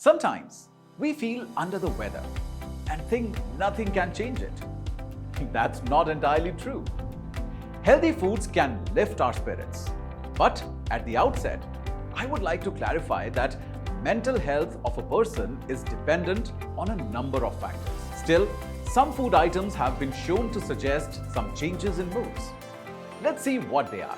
Sometimes we feel under the weather and think nothing can change it. That's not entirely true. Healthy foods can lift our spirits. But at the outset, I would like to clarify that mental health of a person is dependent on a number of factors. Still, some food items have been shown to suggest some changes in moods. Let's see what they are.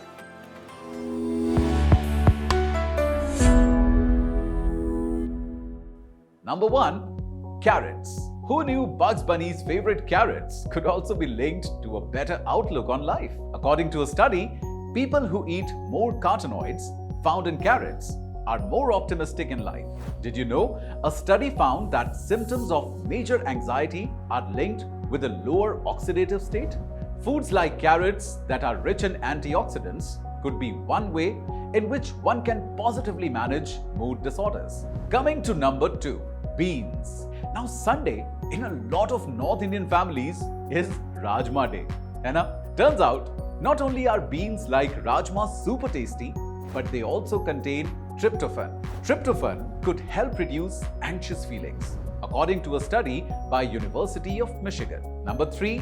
Number 1. Carrots. Who knew Bugs Bunny's favorite carrots could also be linked to a better outlook on life? According to a study, people who eat more carotenoids found in carrots are more optimistic in life. Did you know? A study found that symptoms of major anxiety are linked with a lower oxidative state. Foods like carrots that are rich in antioxidants could be one way in which one can positively manage mood disorders. Coming to number 2. Beans. Now Sunday in a lot of North Indian families is Rajma Day. Turns out, not only are beans like Rajma super tasty, but they also contain tryptophan. Tryptophan could help reduce anxious feelings, according to a study by University of Michigan. Number 3.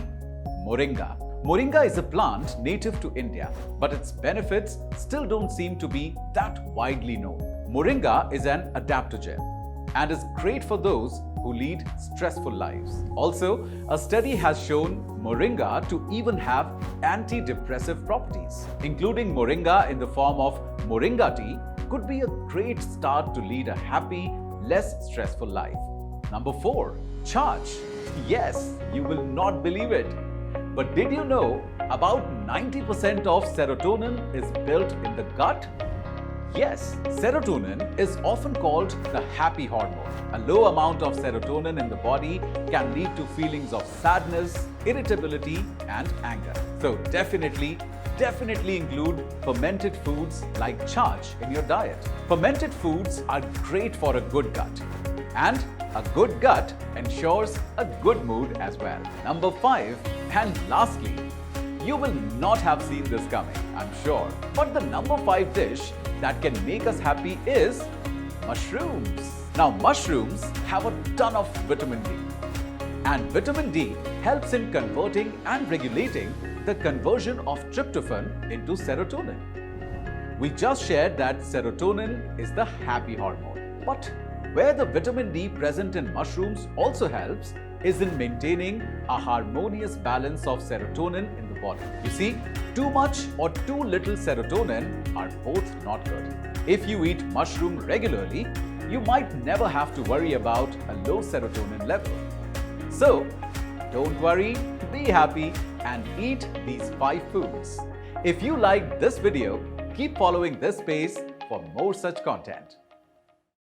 Moringa. Moringa is a plant native to India, but its benefits still don't seem to be that widely known. Moringa is an adaptogen and is great for those who lead stressful lives. Also, a study has shown moringa to even have antidepressive properties. Including moringa in the form of moringa tea could be a great start to lead a happy, less stressful life. Number 4. Charge. Yes, you will not believe it. But did you know about 90% of serotonin is built in the gut? Yes, serotonin is often called the happy hormone. A low amount of serotonin in the body can lead to feelings of sadness, irritability, and anger. So definitely include fermented foods like charge in your diet. Fermented foods are great for a good gut. And a good gut ensures a good mood as well. Number 5, and lastly, you will not have seen this coming, I'm sure. But the number 5 dish that can make us happy is mushrooms. Now, mushrooms have a ton of vitamin D. And vitamin D helps in converting and regulating the conversion of tryptophan into serotonin. We just shared that serotonin is the happy hormone. But where the vitamin D present in mushrooms also helps is in maintaining a harmonious balance of serotonin in the body. You see, too much or too little serotonin are both not good. If you eat mushroom regularly, you might never have to worry about a low serotonin level. So, don't worry, be happy and eat these 5 foods. If you liked this video, keep following this space for more such content.